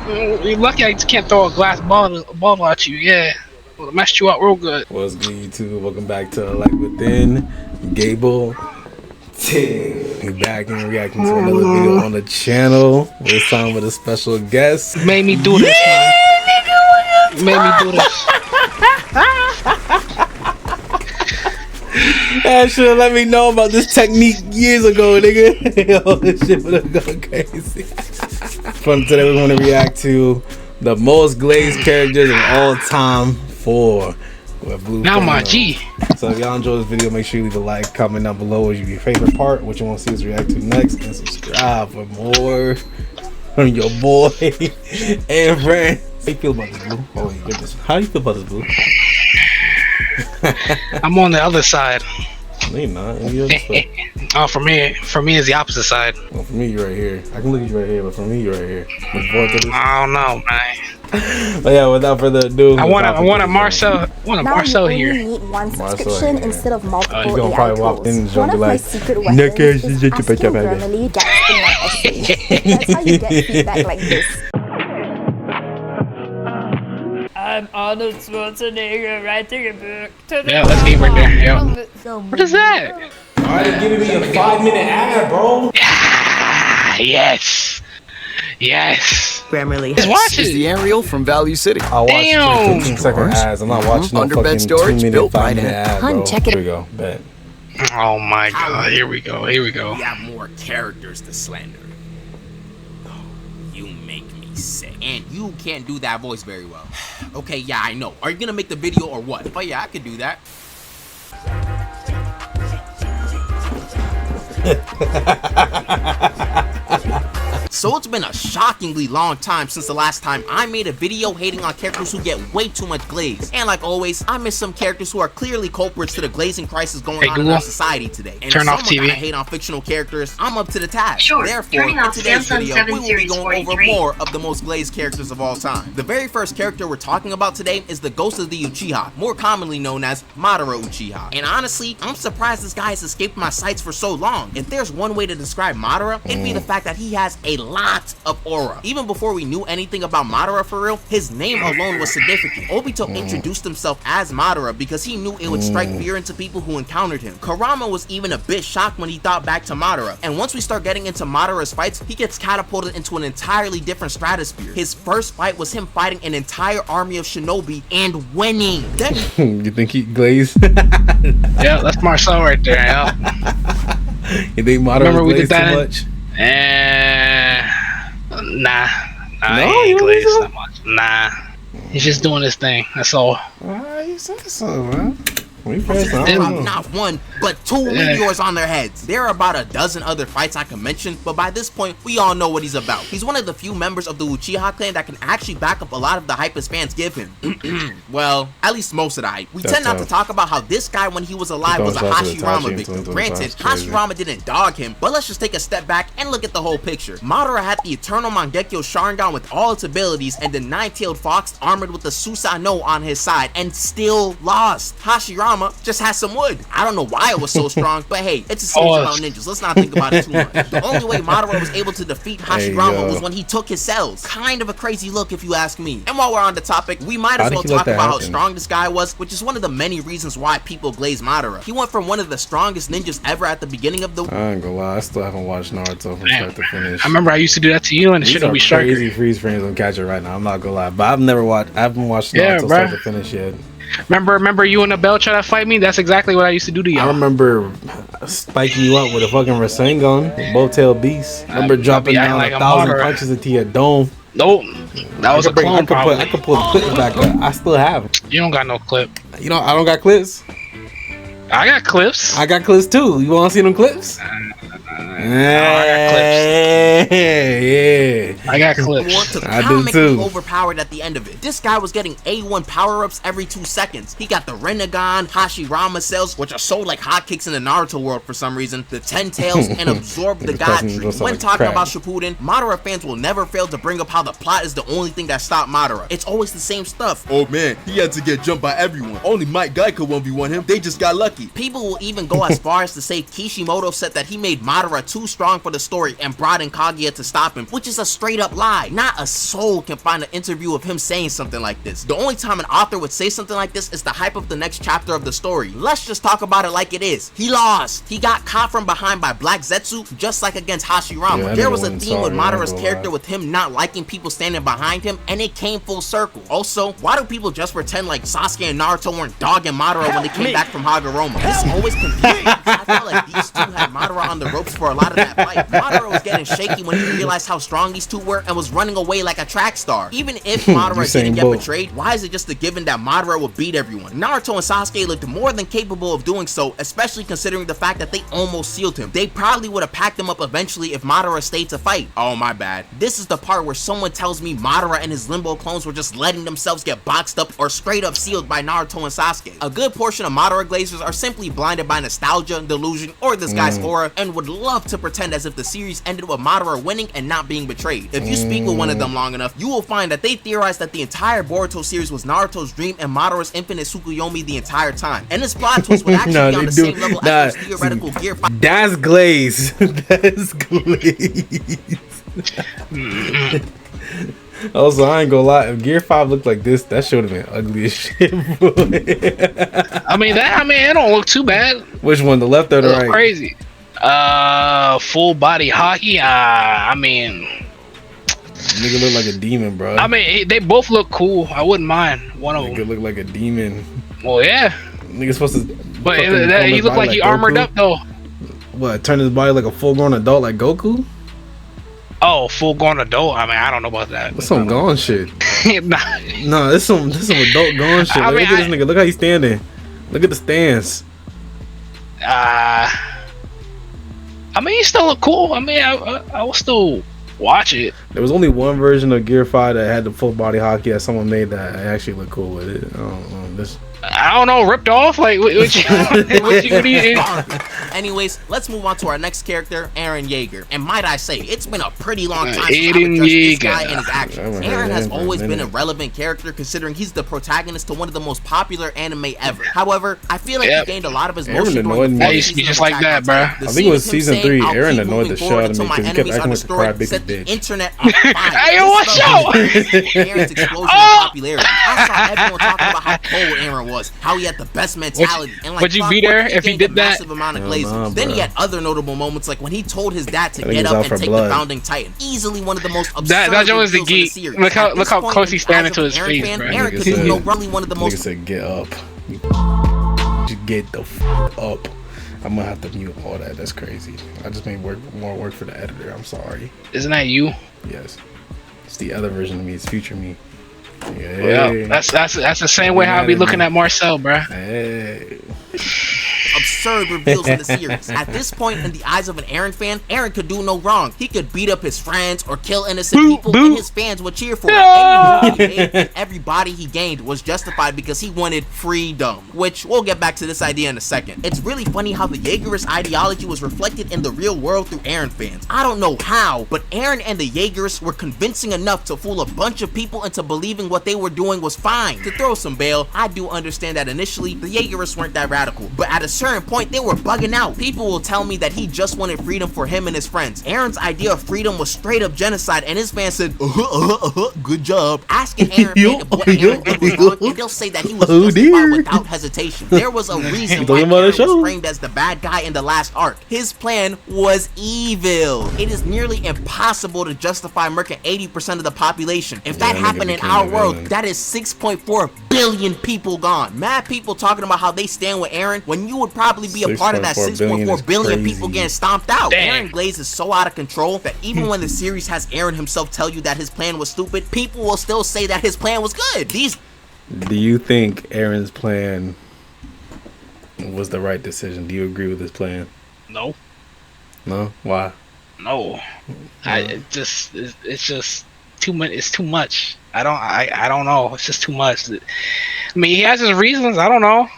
You're lucky I just can't throw a glass bottle at you. Yeah, well, it messed you up real good. What's good, YouTube? Welcome back to Light Within. GabelTin. We back and reacting to another video on the channel. This time with a special guest. You made me do this, man. You made me do this. That should have let me know about this technique years ago, nigga. Yo, this shit would have gone crazy. From today, we're going to react to the most glazed characters of all time for Blue. Now my G. So if y'all enjoy this video, make sure you leave a like, comment down below what your favorite part, what you want to see us react to next, and subscribe for more from your boy and friends. How you feel about this, Blue? Oh, my goodness. How you feel about this, Blue? I'm on the other side. No, you're not. You're Oh, for me it's the opposite side. well, for me, you're right here. I can look at you right here, but for me, you're right here. Look forward to this. I don't know, man. But yeah, without further ado, I want a Marcel here. You only need one subscription instead of multiple you're gonna probably walk in and One of like, my secret weapons is asking Grammarly gets in my essay. That's how you get feedback like this. I'm Arnold Schwarzenegger writing a book. Yeah, let's get right there. Yeah. What is that? alright, giving me a 5-minute ad, bro. Yes. Yes. Grammarly. Watch This is the Ariel from Value City. I'll watch Damn. 15-second ads. I'm not watching no Underbed fucking storage 2-minute, built right 5-minute in. ad, bro. Hun, check it. Here we go. Bet. Oh my god. Here we go. Here we go. We have more characters to slander. You make me sick. And you can't do that voice very well. Okay, yeah, I know. Are you gonna make the video or what? Oh yeah, I could do that. So it's been a shockingly long time since the last time I made a video hating on characters who get way too much glaze. And like always, I miss some characters who are clearly culprits to the glazing crisis going on in our society today. And turn if off someone TV. gotta hate on fictional characters, I'm up to the task. Sure. Therefore, Turning in off today's Samsung video, 7 we will be Series going over 43. more of the most glazed characters of all time. The very first character we're talking about today is the Ghost of the Uchiha, more commonly known as Madara Uchiha. And honestly, I'm surprised this guy has escaped my sights for so long. If there's one way to describe Madara, it'd be the fact that he has a lot of aura. Even before we knew anything about Madara for real, his name alone was significant. Obito introduced himself as Madara because he knew it would strike fear into people who encountered him. Kurama was even a bit shocked when he thought back to Madara. And once we start getting into Madara's fights, he gets catapulted into an entirely different stratosphere. His first fight was him fighting an entire army of shinobi and winning. Then You think he glazed? Yeah, that's Marcel right there. Yeah. You think Madara Remember we did glazed too that much? Nah, No, he you ain't don't glazed think so? that much. Nah, he's just doing his thing. That's all. You said so, man. We pressed they on. have not one, but two meteors on their heads. There are about a dozen other fights I can mention, but by this point, we all know what he's about. He's one of the few members of the Uchiha clan that can actually back up a lot of the hype his fans give him. Well, at least most of the hype. We That's tend not to tough. talk about how this guy, when he was alive, was a Don't shout to the Hashirama Itachi in victim. 2025, Granted, it's crazy. Hashirama didn't dog him, but let's just take a step back and look at the whole picture. Madara had the Eternal Mangekyo Sharingan with all its abilities and the Nine-Tailed Fox armored with the Susanoo on his side and still lost. Hashirama just has some wood. I don't know why it was so strong, but hey, it's a series about ninjas. Let's not think about it too much. The only way Madara was able to defeat Hashirama was when he took his cells. Kind of a crazy look if you ask me. And while we're on the topic, we might as well talk about how strong this guy was, which is one of the many reasons why people glaze Madara. He went from one of the strongest ninjas ever at the beginning of the I ain't gonna lie, I still haven't watched Naruto from start to finish. I remember I used to do that to you, and the These shit will are be striking. crazy freeze frames on Catch It right now. I'm not gonna lie, but I haven't watched Yeah, Naruto bruh. start to finish yet. Remember you and the bell try to fight me? That's exactly what I used to do to I y'all. remember spiking you up with a fucking Rasengan, both tail beast. I remember dropping acting down like a a 1,000 martyr. punches into your dome. Nope, that was a clone. I Probably. could pull the clip back up. I still have it. You don't got no clip. You know, I don't got clips. I got clips. I got clips too. You want to see them clips? Yeah. I got want clips. to I do comically too. overpowered at the end of it. This guy was getting A1 power-ups every 2 seconds. He got the Renegon, Hashirama cells, which are sold like hotcakes in the Naruto world for some reason, the 10 tails, and absorb the God Doesn't Tree. look When like talking crap. about Shippuden, Madara fans will never fail to bring up how the plot is the only thing that stopped Madara. It's always the same stuff. Oh man, he had to get jumped by everyone. Only Mike Guy could 1v1 him. They just got lucky. People will even go as far as to say Kishimoto said that he made Madara too strong for the story and brought in Kaguya to stop him, which is a straight straight up lie. Not a soul can find an interview of him saying something like this. The only time an author would say something like this is to hype up the next chapter of the story. Let's just talk about it like it is. He lost. He got caught from behind by Black Zetsu, just like against Hashirama. There was a theme with Madara's character with him not liking people standing behind him, and it came full circle. Also, why do people just pretend like Sasuke and Naruto weren't dogging Madara when they came back from Hagoromo? This always confused me. I felt like these two had Madara on the ropes for a lot of that fight. Madara was getting shaky when he realized how strong these two were and was running away like a track star. Even if Madara didn't get betrayed, why is it just a given that Madara would beat everyone? Naruto and Sasuke looked more than capable of doing so, especially considering the fact that they almost sealed him. They probably would have packed him up eventually if Madara stayed to fight. Oh my bad. This is the part where someone tells me Madara and his Limbo clones were just letting themselves get boxed up or straight up sealed by Naruto and Sasuke. A good portion of Madara Glazers are simply blinded by nostalgia, delusion, or this guy's aura, and would love to pretend as if the series ended with Madara winning and not being betrayed. If you speak with one of them long enough, you will find that they theorized that the entire Boruto series was Naruto's dream and Madara's infinite Tsukuyomi the entire time. And this plot twist would actually be on the same level as those theoretical Gear 5. That's Glaze. That's Glaze. Also, I ain't gonna lie. If Gear 5 looked like this, that should have been ugly as shit, boy. I mean, it don't look too bad. Which one, the left or the right? Crazy. Full body hockey. I mean, Nigga look like a demon, bro. I mean, they both look cool. I wouldn't mind one of them. Nigga look like a demon. Well, yeah. Nigga supposed to. But he look like he armored up though. What? Turn his body like a full-grown adult, like Goku? Oh, full-grown adult. I mean, I don't know about that. That's some gone shit. Nah. No, this some adult gone shit. Look at this nigga. Look how he's standing. Look at the stance. I mean, he still look cool. I mean, I will still watch it. There was only one version of Gear 5 that had the full body hockey that someone made that actually looked cool with it. I don't know, ripped off? Like, what you Anyways, let's move on to our next character, Eren Yeager. And might I say, it's been a pretty long time since I've addressed this guy and his actions. Eren has always been a relevant character considering he's the protagonist to one of the most popular anime ever. However, I feel like he gained a lot of his motion during the used to be just like that, bro. I think it was season 3. Eren annoyed the shit out of me because he kept acting like a crybaby bitch. Internet on fire. Hey, yo, watch out! Eren's explosion in popularity. I saw everyone talking about how cold Eren was, how he had the best mentality, and like would you be there if he did that? Massive amount of glazes. Then he had other notable moments, like when he told his dad to get up and take the founding titan. Easily one of the most absurd that was the geek. Series. Look how close he's standing to his face, bro. Eren could do probably one of the most. Nigga said, get up. Just get the up. I'm gonna have to mute all that. That's crazy. I just made more work for the editor. I'm sorry. Isn't that you? Yes. It's the other version of me. It's future me. Yeah, that's the same way how I be looking at Marcel, bro. Hey. Absurd reveals in the series. At this point, in the eyes of an Eren fan, Eren could do no wrong. He could beat up his friends or kill innocent people, and his fans would cheer for him. Everybody he gained was justified because he wanted freedom, which we'll get back to this idea in a second. It's really funny how the Jaegerist ideology was reflected in the real world through Eren fans. I don't know how, but Eren and the Jaegerists were convincing enough to fool a bunch of people into believing what they were doing was fine. To throw some bail, I do understand that initially the Jaegerists weren't that radical, but at a certain point they were bugging out. People will tell me that he just wanted freedom for him and his friends. Eren's idea of freedom was straight up genocide, and his fans said, good job. Asking Eren what Eren did was wrong, and they'll say that he was justified without hesitation. There was a reason why Eren was framed as the bad guy in the last arc. His plan was evil. It is nearly impossible to justify murking 80% of the population. If that happened in our world, that is 6.4 billion people gone. Mad people talking about how they stand with Eren when you would probably be a part of that 6.4 billion people getting stomped out. Eren Glaze is so out of control that even when the series has Eren himself tell you that his plan was stupid, people will still say that his plan was good. Do you think Eren's plan was the right decision? Do you agree with his plan? No. No? Why? No. It's just too much. It's too much. I don't know. It's just too much. I mean, he has his reasons. I don't know.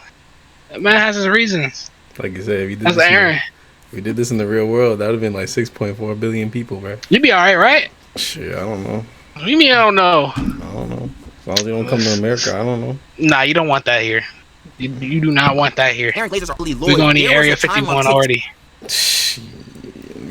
That man has his reasons. Like you said, if we did this in the real world, that would have been like 6.4 billion people, bro. You'd be alright, right? Shit, I don't know. What do you mean I don't know? I don't know. As long as you don't come to America, I don't know. Nah, you don't want that here. You do not want that here. Eren Glazers are really loyal. We're going to Area 51 already.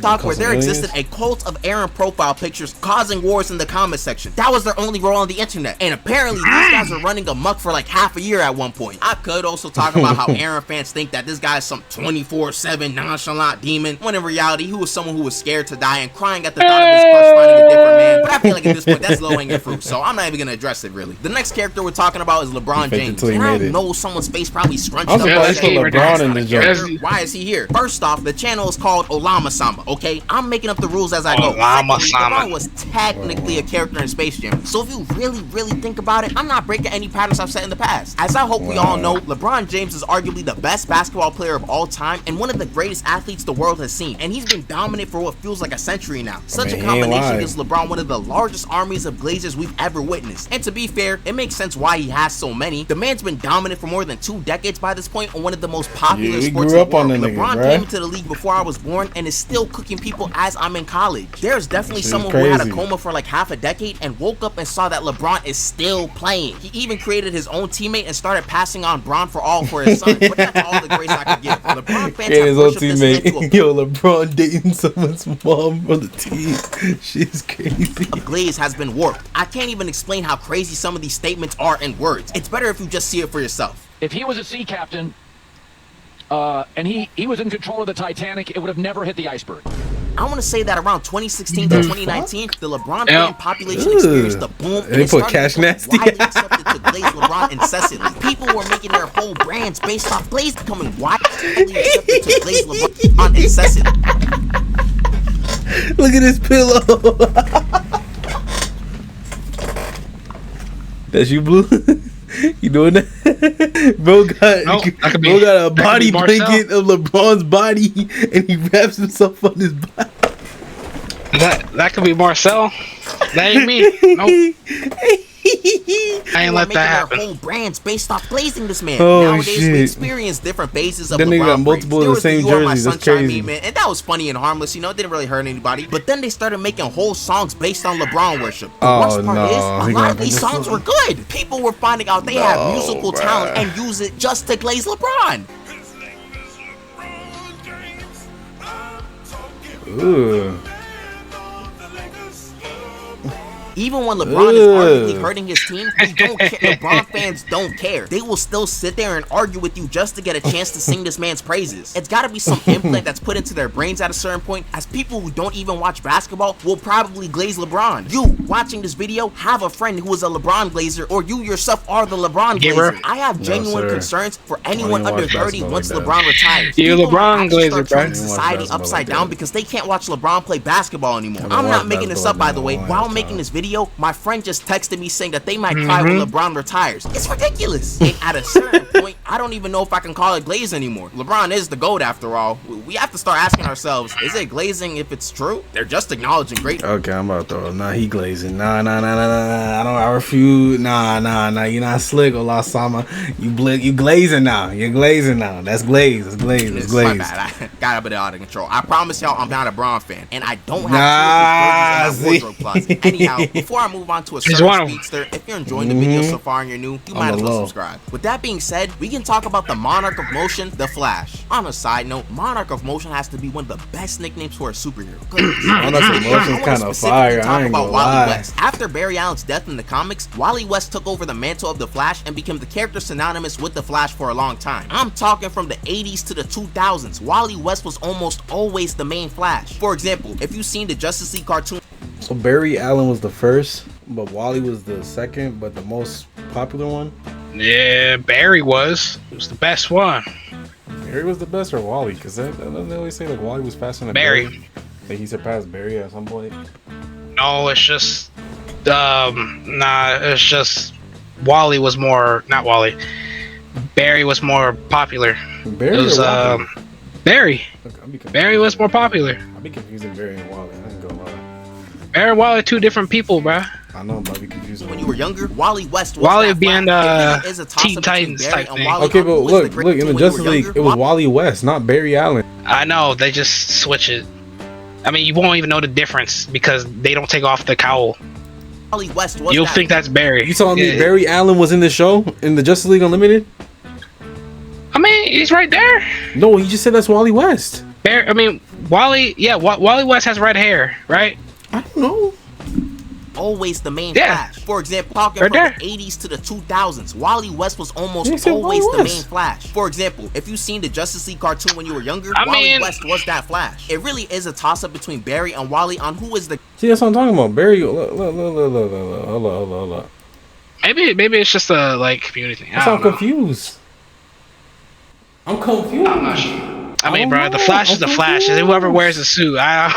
TikTok where there existed a cult of Aaron profile pictures causing wars in the comment section. That was their only role on the internet. And apparently these guys were running amok for like half a year at one point. I could also talk about how Aaron fans think that this guy is some 24/7 nonchalant demon, when in reality he was someone who was scared to die and crying at the thought of his crush finding a different man. But I feel like at this point that's low-hanging fruit, so I'm not even gonna address it really. The next character we're talking about is LeBron James. And I know someone's face probably scrunched up. LeBron in the joke. Why is he here? First off, the channel is called Olama-sama, okay? I'm making up the rules as I go. LeBron was technically a character in Space Jam, so if you really think about it, I'm not breaking any patterns I've set in the past. As I hope we all know, LeBron James is arguably the best basketball player of all time and one of the greatest athletes the world has seen, and he's been dominant for what feels like a century now. Such a combination gives LeBron one of the largest armies of Glazers we've ever witnessed, and to be fair, it makes sense why he has so many. The man's been dominant for more than 2 decades by this point, and one of the most popular sports in the world. LeBron came into the league before I was born and is still cooking people as I'm in college. There's definitely someone who had a coma for like half a decade and woke up and saw that LeBron is still playing. He even created his own teammate and started passing on Bron for all for his son. But that's all the grace I could give. LeBron fans have his own worshipped this man to a Yo, LeBron dating someone's mom on the team. She's crazy. Glaze has been warped. I can't even explain how crazy some of these statements are in words. It's better if you just see it for yourself. If he was a sea captain, and he was in control of the Titanic, it would have never hit the iceberg. I want to say that around 2016 to 2019, the LeBron fan population experienced the boom, and it started Cash Nasty. widely accepted to Glaze LeBron incessantly. People were making their whole brands based off Glaze, becoming widely accepted to Glaze LeBron incessantly. Look at this pillow. That's you, Blue? You doing that? Bro got a body blanket of LeBron's body and he wraps himself on his body. That could be Marcel. That ain't me. Nope. I ain't let that happen. Whole brands based off glazing this man. Oh, Nowadays we experience different phases of then they got LeBron multiple of the same jerseys. That's crazy. Meme, and that was funny and harmless. You know, it didn't really hurt anybody. But then they started making whole songs based on LeBron worship. The worst part is a lot of these songs were good. People were finding out they have musical talent and use it just to glaze LeBron. Ooh. Even when LeBron is arguably hurting his team, we don't care. LeBron fans don't care. They will still sit there and argue with you just to get a chance to sing this man's praises. It's gotta be some implant that's put into their brains at a certain point, as people who don't even watch basketball will probably glaze LeBron. You, watching this video, have a friend who is a LeBron glazer, or you yourself are the LeBron glazer. I have genuine concerns for anyone under 30 once LeBron retires. You LeBron glazer, bro. Society upside down because they can't watch LeBron play basketball anymore. I'm not making this up, by the way. While making this video, my friend just texted me saying that they might cry when LeBron retires. It's ridiculous. And at a certain point, I don't even know if I can call it glaze anymore. LeBron is the GOAT after all. We have to start asking ourselves, is it glazing if it's true? They're just acknowledging great. Okay, I'm about to throw him. Nah, he glazing. Nah. I refuse. Nah. You're not slick, Olama-sama. You glazing now. You're glazing now. That's glaze. It's glaze. It's glaze. My bad. I got a bit out of control. I promise y'all I'm not a Bron fan. And I don't have to wardrobe closet. Anyhow, before I move on to a certain speedster, if you're enjoying the video so far and you're new, you might as well subscribe. With that being said, we can talk about the Monarch of Motion, the Flash. On a side note, Monarch of Motion has to be one of the best nicknames for a superhero. Monarch of Motion's kind of fire. I ain't gonna lie. West. After Barry Allen's death in the comics, Wally West took over the mantle of the Flash and became the character synonymous with the Flash for a long time. I'm talking from the 80s to the 2000s. Wally West was almost always the main Flash. For example, if you've seen the Justice League cartoon. So Barry Allen was the first, but Wally was the second, but the most popular one? Yeah, Barry was. It was the best one. Barry was the best, or Wally? Because they always say like Wally was faster than Barry. Like he surpassed Barry at some point. No, it's just it's just Wally was more, not Wally. Barry was more popular. Barry it was Barry. Okay, Barry was more popular. I'll be confusing Barry and Wally. I ain't gonna lie. Barry and Wally are two different people, bro. I know, but I'll be confusing. When you were younger, Wally West was Wally being Teen Titans type thing. Okay, but look, in the Justice League, it was Wally West, not Barry Allen. I know, they just switch it. I mean, you won't even know the difference because they don't take off the cowl. Wally West was You'll think that's Barry. You telling me Barry Allen was in the show in the Justice League Unlimited? I mean, he's right there. No, he just said that's Wally West. I mean, Wally. Yeah, Wally West has red hair, right? I don't know. Always the main Yeah. Flash. For example, talking Right from there. the 80s to the 2000s, Wally West was almost You said always Wally the West. main Flash. For example, if you've seen the Justice League cartoon when you were younger, I Wally mean- West was that Flash. It really is a toss-up between Barry and Wally on who is the See, that's what I'm talking about. Barry, hold up. Maybe it's just a like community thing. I'm confused. I'm confused. I'm not sure. I mean, don't bro, the know. Flash is the I'm Flash. confused. Whoever wears the suit, I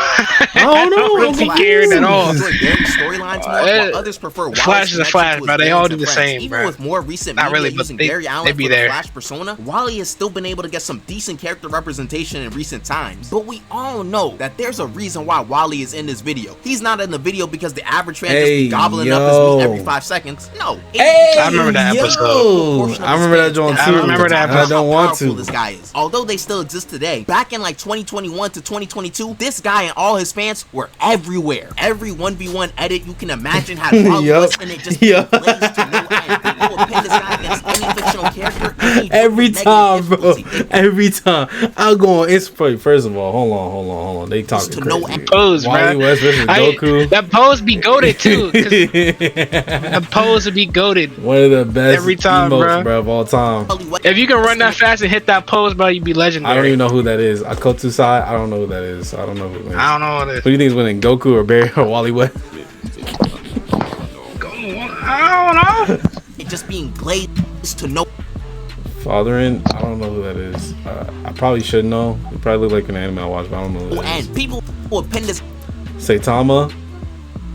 don't know. don't I'm really care at all. enjoy Barry's storylines more, while others prefer Wally's Flash is a connection Flash, to his bro. They villains all and do the friends. same, Even bro. with more recent Not media really, but using they Barry Allen be for the there. Flash persona, Wally has still been able to get some decent character representation in recent times. But we all know that there's a reason why Wally is in this video. He's not in the video because the average fan just be gobbling up his meat every 5 seconds. No. I remember that episode. I remember that joint too. I remember that I don't want powerful to. this guy is. Although they still exist today, back in like 2021 to 2022, this guy and all his fans were everywhere. Every 1v1 edit you can imagine had Wally Yup. West in it, just Yup. blazed to no end. People would pin this guy against any fictional character and he'd Every do negative time, bro. difficulty. Every time. I'll go on Instagram. First of all, hold on. They talking To no crazy. end. Pose, Wally bro. West versus Goku. That pose be goated too. 'Cause the pose would be goated. One of the best Every time, emotes, bro. of all time. Wally West- If you can run that fast and hit that pose, bro, you'd be legendary. I don't even know who that is. Akotu Sai, I don't know who that is. I don't know who it is. I don't know what it Who do you think is winning, Goku or Barry or Wally West? I don't know. it just being glazed to no Fathering, I don't know who that is. I probably should know. He probably look like an anime I watch, but I don't know who that is. end. People would pin this Saitama?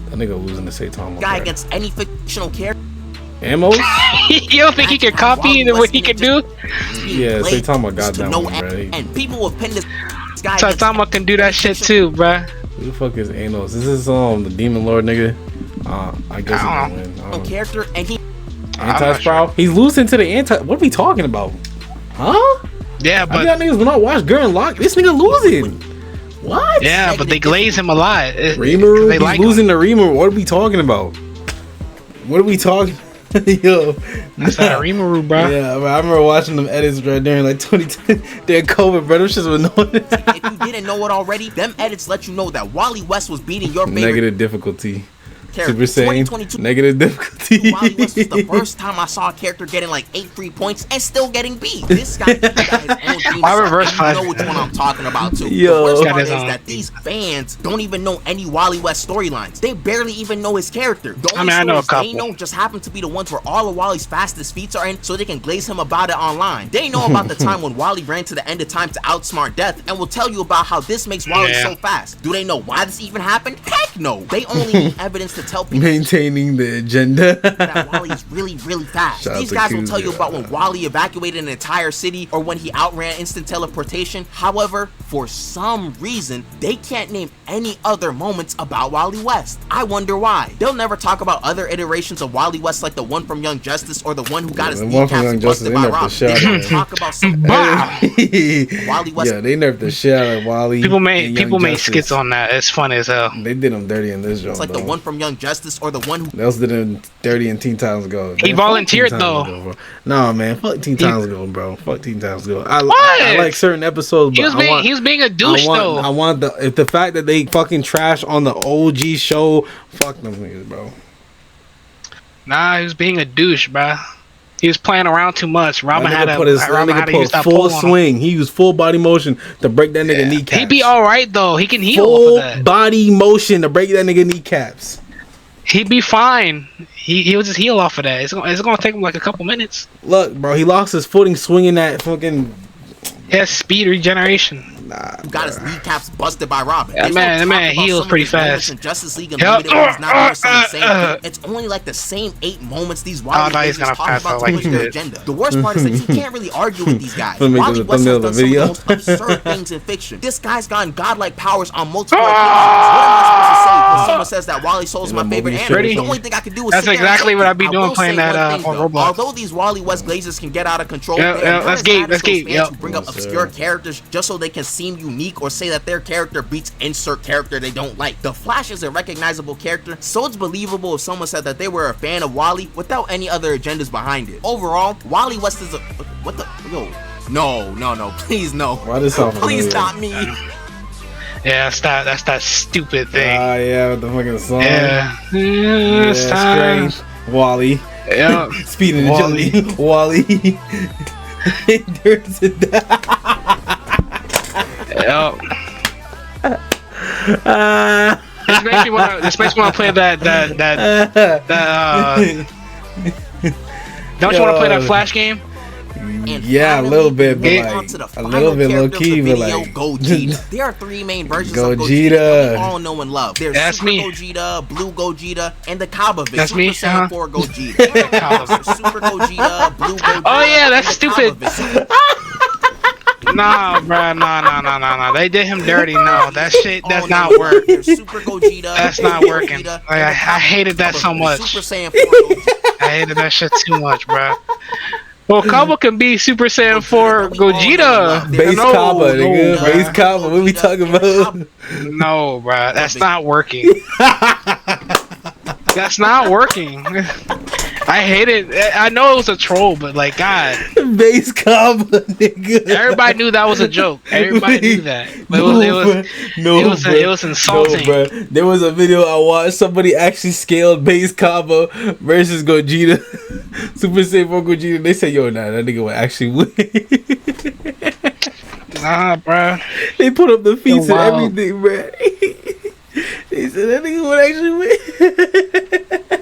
That nigga losing to Saitama. guy bro. against any fictional character. Amos? You don't think he can copy the what he can do? Yeah, Saitama got to that no one, bro. end. And people would pin this guy against Saitama can do that shit too, bruh. Who the fuck is Anos? This is the Demon Lord nigga. I guess he I can win. I no don't know. character and he Anti-Sprout? He's losing to the anti. What are we talking about? Huh? Yeah, I but got niggas will not watch Gurren Lock. This nigga losing. What? yeah, but they glaze him a lot. Rimuru? They He's like losing to Rimuru. What are we talking about? What are we talking? Yo, That's not a Rimuru, bro. yeah, bro, I remember watching them edits right during like 2010. During COVID, bro. Them shits was annoying. if you didn't know it already, them edits let you know that Wally West was beating your favorite Negative difficulty. character. Super Saiyan. 2022 Negative difficulty. Wally West was the first time I saw a character getting like 8 free points and still getting beat. This guy got his own theme I song, reverse and you flash. know which one I'm talking about too. Yo. The worst Got part his is own that these fans don't even know any Wally West storylines. They barely even know his character. The only I know a stories they couple. know just happen to be the ones where all of Wally's fastest feats are in, so they can glaze him about it online. They know about the time when Wally ran to the end of time to outsmart death, and will tell you about how this makes Wally Yeah. so fast. Do they know why this even happened? Heck no. They only need evidence to tell people Maintaining the agenda. that Wally is really, really fast. Shout out These to guys will tell you Kuzia. about when Wally evacuated an entire city or when he outran instant teleportation. However, for some reason, they can't name any other moments about Wally West. I wonder why. They'll never talk about other iterations of Wally West like the one from Young Justice or the one who got his the one from kneecaps Young Justice, busted they by nerfed the Robin. shit They out don't of him. talk about some Wally West. Yeah, they nerfed the shit out of Wally. People and made Young made Justice. skits on that. It's funny as hell. They did him dirty in this joint. It's like the one from Young Justice or the one who They also did him dirty in Teen Titans Go. He Man, fuck volunteered, Teen Titans though. Go, bro. Nah, man, fuck Teen Titans Go, bro. Fuck Teen Titans Go. I What? like certain episodes, He but was being a douche though. I want the fact that they fucking trash on the OG show. Fuck them niggas, bro. Nah, he was being a douche, bruh. He was playing around too much. Robin had to that nigga use put that full pole on him. swing. He used full body motion to break that nigga kneecaps. He be all right though. He can heal full off of that. body motion to break that nigga kneecaps. He'd be fine. He'll just heal off of that. It's gonna take him like a couple minutes. Look, bro, he lost his footing swinging that fucking. He has speed regeneration. Nah, who got his kneecaps busted by Robin. That There's man- no that man talk about heals some of pretty these moments fast. in Justice League Yup. Unlimited when he's not doing some of the same thing. It's only like the same 8 moments these Wally no, he's Blazers gonna talk pass about out to like push he their did. agenda. The worst part is that you can't really argue with these guys. Gonna make Wally this a West has thumbnail done of some the of the most video. absurd things in fiction. This guy's gotten godlike powers on multiple occasions. What am I supposed to say when someone says that Wally Soul is my In the favorite movie anime? Ready? The only thing I can do is That's sit there and exactly take what it. I'd be I doing will playing say that, one thing, on though. Roblox. Although these Wally West Glazers can get out of control, Yeah, they are not let's as keep- bad let's as those keep, fans yep. who bring up Yes, obscure sir. characters just so they can seem unique or say that their character beats insert character they don't like. The Flash is a recognizable character, so it's believable if someone said that they were a fan of Wally without any other agendas behind it. Overall, Wally West is a... What the... Yo... No, please no. Why does sound Please familiar? not me. Yeah, that's that stupid thing. Ah, yeah, with the fucking song. Yeah. Yeah, It's time. strange. Wally. Yeah. Speed and Wally. agility. Wally. Endurance and Yep. This makes me want to play that. Don't you want to play that Flash game? And yeah, a finally, little bit, but we get like onto the a final little bit low character of key, the but video, like Gogeta. There are three main versions of Gogeta. Gogeta that we all know and love. There's That's Super me. Gogeta, Blue Gogeta, and the Kabbavis. That's Super me, Saiyan 4 Gogeta. There's Super Gogeta, Blue Gogeta. Oh, yeah, that's and the stupid. Kabbavis. Nah, bro, no. They did him dirty. No, that shit does Oh, not no. work. There's Super Gogeta. That's not Blue working. Gogeta, Like, and I the hated that so Kabbavis. much. Super Saiyan 4 Gogeta. I hated that shit too much, bro. Well, Kaba can be Super Saiyan 4 Gogeta. base No, Kaba, nigga. bruh. Base Kaba. What we talking about? No, bro, that's not working. That's not working. I hate it. I know it was a troll, but like, God, Base Kaba, nigga. everybody knew that was a joke. Everybody knew that. But it was insulting. No, bro. There was a video I watched. Somebody actually scaled Base Kaba versus Gogeta. Super Saiyan 4 Gogeta. They said, yo, nah, that nigga would actually win. Nah, bro. They put up the feats and wild. everything, bro. They said that nigga would actually win.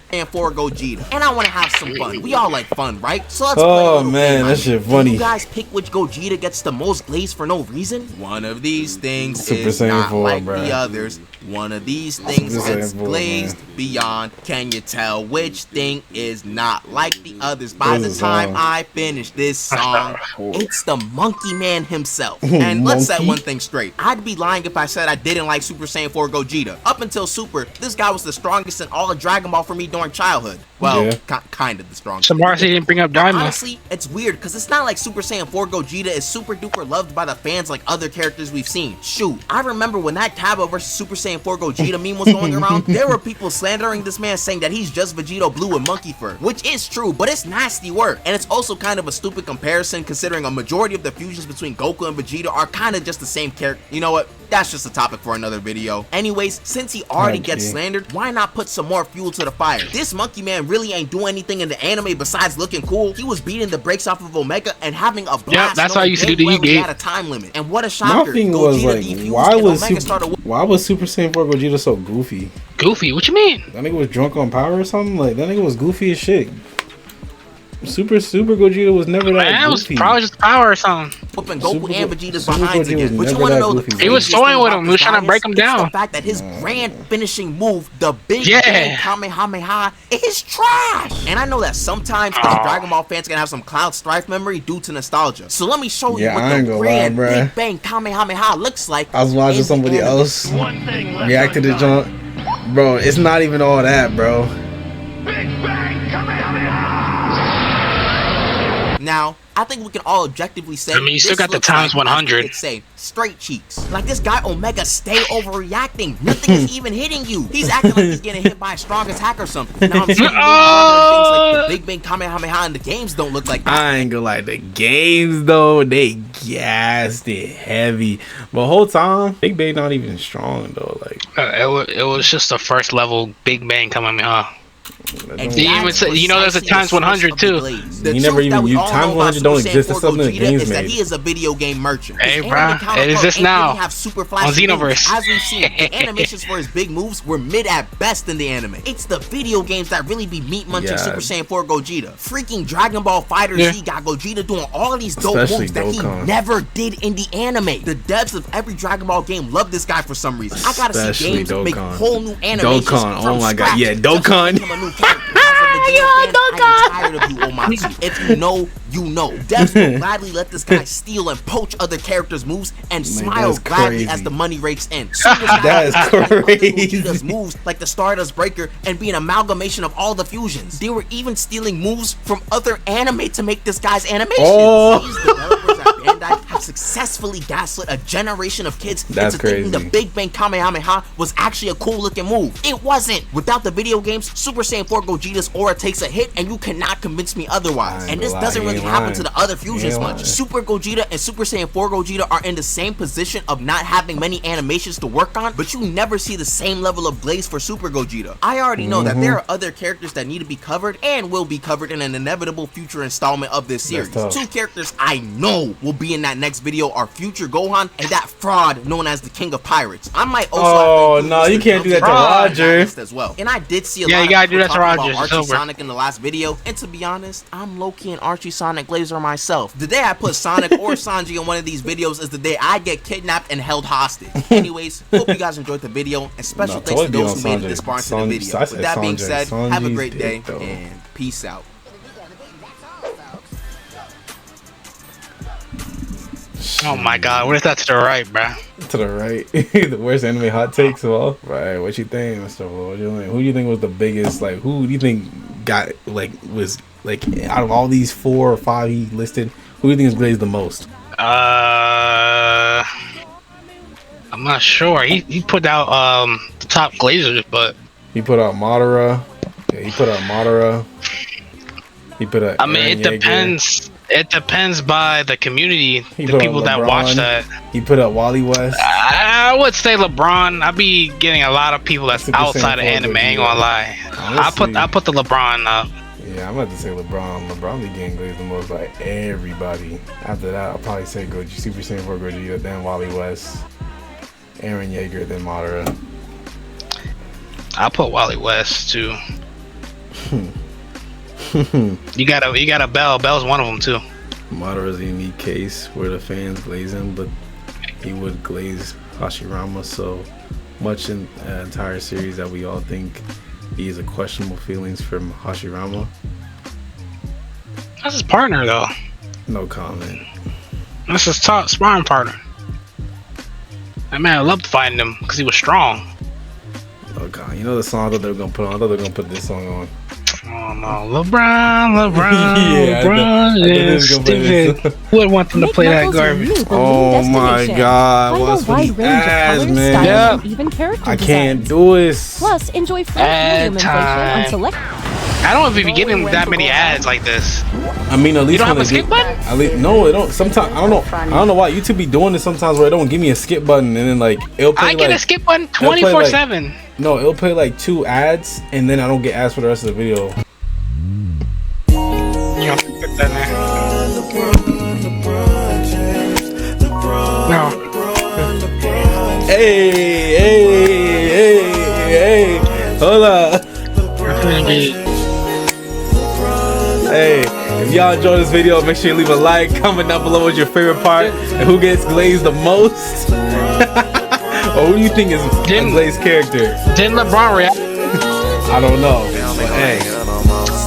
And 4 Gogeta. And I want to have some fun. We all like fun, right? So let's play a Oh little man, game that on shit it. Do funny. you guys pick which Gogeta gets the most glaze for no reason? One of these things Super is Saiyan not 4, like bruh. the others. One of these things Super gets Saiyan 4, glazed man. beyond. Can you tell which thing is not like the others? By What the is the time song? I finish this song, it's the Monkey Man himself. And let's set Monkey? one thing straight. I'd be lying if I said I didn't like Super Saiyan 4 Gogeta. Up until Super, this guy was the strongest in all of Dragon Ball for me during childhood. Well, Yeah. kind of the strongest. So Marcy didn't bring up Daima. Honestly, it's weird because it's not like Super Saiyan 4 Gogeta is super duper loved by the fans like other characters we've seen. Shoot, I remember when that Taba versus Super Saiyan 4 Gogeta meme was going around, there were people slandering this man saying that he's just Vegito Blue with monkey fur, which is true, but it's nasty work. And it's also kind of a stupid comparison considering a majority of the fusions between Goku and Vegeta are kind of just the same character. You know what? That's just a topic for another video. Anyways, since he already gets Okay. slandered, why not put some more fuel to the fire? This Monkey Man really ain't doing anything in the anime besides looking cool. He was beating the brakes off of Omega and having a blast. that's how I knowing used to do dang the well he E-Gate. had a time limit. And what a My shocker. thing was Gogeta like, defused why and was Omega started Super Saiyan 4 Gogeta so goofy? Goofy, what you mean? That nigga was drunk on power or something? Like, that nigga was goofy as shit. Super Gogeta was never that Man, it was goofy. probably just power or something. whooping Goku Super and Go- Vegeta's Super behinds Gogeta was again. But you never want to that know the goofy. He was craziest toying thing with about him. He was this trying to guy break him is down. the fact that his grand finishing move, the big Yeah. bang Kamehameha, is trash. And I know that sometimes us Dragon Ball fans can have some Cloud Strife memory due to nostalgia. So let me show you Yeah, I what ain't the gonna grand lie, bruh. big bang Kamehameha looks like. I was watching in the somebody anime. else react to the junk. Bro, it's not even all that, bro. Now, I think we can all objectively say. I mean, you still this got the looks times like, 100. It's say straight cheeks. Like this guy Omega stay overreacting. Nothing is even hitting you. He's acting like he's getting hit by a strong attack or something. Now I'm sure things like the Big Bang Kamehameha in the games don't look like that. I ain't gonna lie, the games though, they gassed it heavy. But whole time, Big Bang not even strong though. Like, It was just the first level Big Bang coming out. And He even that's said- you know, there's a precisely times the source 100 of the too. Glaze. The You never truth even that we use- all times know about 100 don't Super Saiyan exist. That's 4 something the Gogeta games is that made. he is a video game merchant. Hey, His bruh, anime it counterpart exists ain't now really have super flashy on Xenoverse. moves. As we've seen, the animations for his big moves were mid at best in the anime. It's the video games that really be meat munching Yeah. Super Saiyan 4 Gogeta. Freaking Dragon Ball Fighter Yeah. Z got Gogeta doing all of these dope Especially moves that he Dokkan. never did in the anime. The devs of every Dragon Ball game love this guy for some reason. I gotta see Especially games make Dokkan. whole new animations Dokkan, oh from my God. scratch Yeah, just to Dokkan. make him a new character. As a Vegeta fan, I'm tired of you, Omatsu. If you know, you know. Devs will gladly let this guy steal and poach other characters' moves and smile that's gladly crazy. as the money rakes in. Soon this guy That is will crazy. Vegeta's moves like the Stardust Breaker and be an amalgamation of all the fusions. They were even stealing moves from other anime to make this guy's animations. Oh. These developers at Bandai have have successfully gaslit a generation of kids That's into thinking crazy. the Big Bang Kamehameha was actually a cool looking move. It wasn't. Without the video games, Super Saiyan 4 Gogeta's aura takes a hit, and you cannot convince me otherwise. And this doesn't really happen to the other fusions much. Super Gogeta and Super Saiyan 4 Gogeta are in the same position of not having many animations to work on, but you never see the same level of glaze for Super Gogeta. I already know that there are other characters that need to be covered and will be covered in an inevitable future installment of this series. Two characters I know will be in that next video are future Gohan and that fraud known as the King of Pirates. I might also no, you can't do that to Roger as well. And I did see a you lot gotta of do people that to talking Roger. about Archie Sonic in the last video, and to be honest, I'm low-key an Archie Sonic Glazer myself. The day I put Sonic or Sanji in one of these videos is the day I get kidnapped and held hostage. Anyways, hope you guys enjoyed the video, and special thanks to those who made it this far into the video. With that being said, have a great day, and peace out. Oh my god, where's that to the right, bruh? To the right. The worst anime hot takes of all. Right, what you think, Mr. Wu? What you think? Who do you think was the biggest, like, who do you think got, like, was, like, out of all these 4 or 5 he listed, who do you think is glazed the most? I'm not sure. He put out the top glazers, but He put out Madara. Yeah, he put out Madara. He put out I mean, Eren it depends. It depends by the community, the people that watch that. He put up Wally West. I would say LeBron. I be getting a lot of people that's outside of anime. I ain't gonna lie. I put the LeBron up. Yeah, I'm about to say LeBron. LeBron be getting glazed the most by everybody. After that, I'll probably say Super Saiyan 4 Gogeta, then Wally West, Eren Yeager, then Madara. I'll put Wally West too. You got a Bell. Bell's one of them too. Madara's a unique case where the fans glaze him, but he would glaze Hashirama so much in the entire series that we all think he is a questionable feelings from Hashirama. That's his partner though. No comment. That's his top sparring partner. That man, I loved fighting him because he was strong. Oh god, you know the song that they were gonna put on? I thought they were gonna put this song on. Oh no, LeBron, Yeah, LeBron is stupid. Who would want them to play that garbage? Oh my god, what's Find a wide with range of ass, colors, man? styles, and even character I designs. can't do this. Plus, enjoy free Ad premium inflation time. on select. I don't know if you be getting that many ads like this. I mean, at least You don't have when a they skip button? At least, no, it don't. Sometimes I don't know why YouTube be doing this sometimes where it don't give me a skip button and then like it'll play I get like, a skip button it'll play, 24/7. No, it'll play like 2 ads and then I don't get ads for the rest of the video. You don't put that in. No. Hey, hold up. Hey, if y'all enjoyed this video, make sure you leave a like, comment down below what's your favorite part, and who gets glazed the most. Or who do you think is a glazed character? Didn't LeBron react? I don't know. But hey,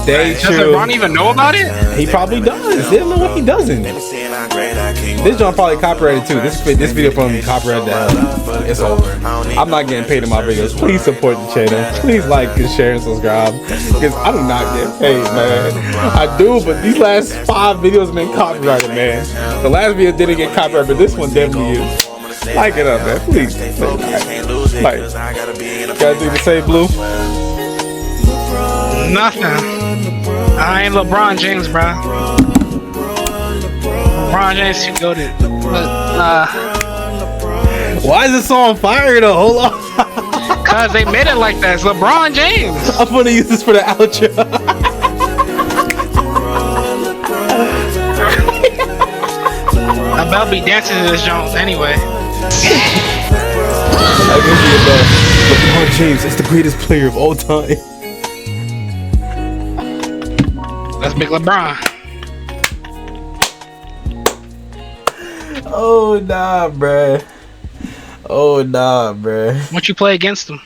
stay Does true. LeBron even know about it? He probably does. They don't know what he doesn't. This joint probably copyrighted too. This video probably copyrighted the hell. It's over. I'm not getting paid in my videos. Please support the channel. Please like and share and subscribe. Because I do not get paid, man. I do, but these last 5 videos have been copyrighted, man. The last video didn't get copyrighted, but this one definitely is. Like it up, man. Please. Like, gotta do the same, Blue. Nothing. I ain't LeBron James, bro. LeBron James too goated. Why is this song fire though? Hold on. Cause they made it like that. It's LeBron James. I'm gonna use this for the outro. I'll be dancing to this Jones anyway. LeBron James is the greatest player of all time. That's Big LeBron. Oh nah, bruh. Oh nah, bruh. What you play against him?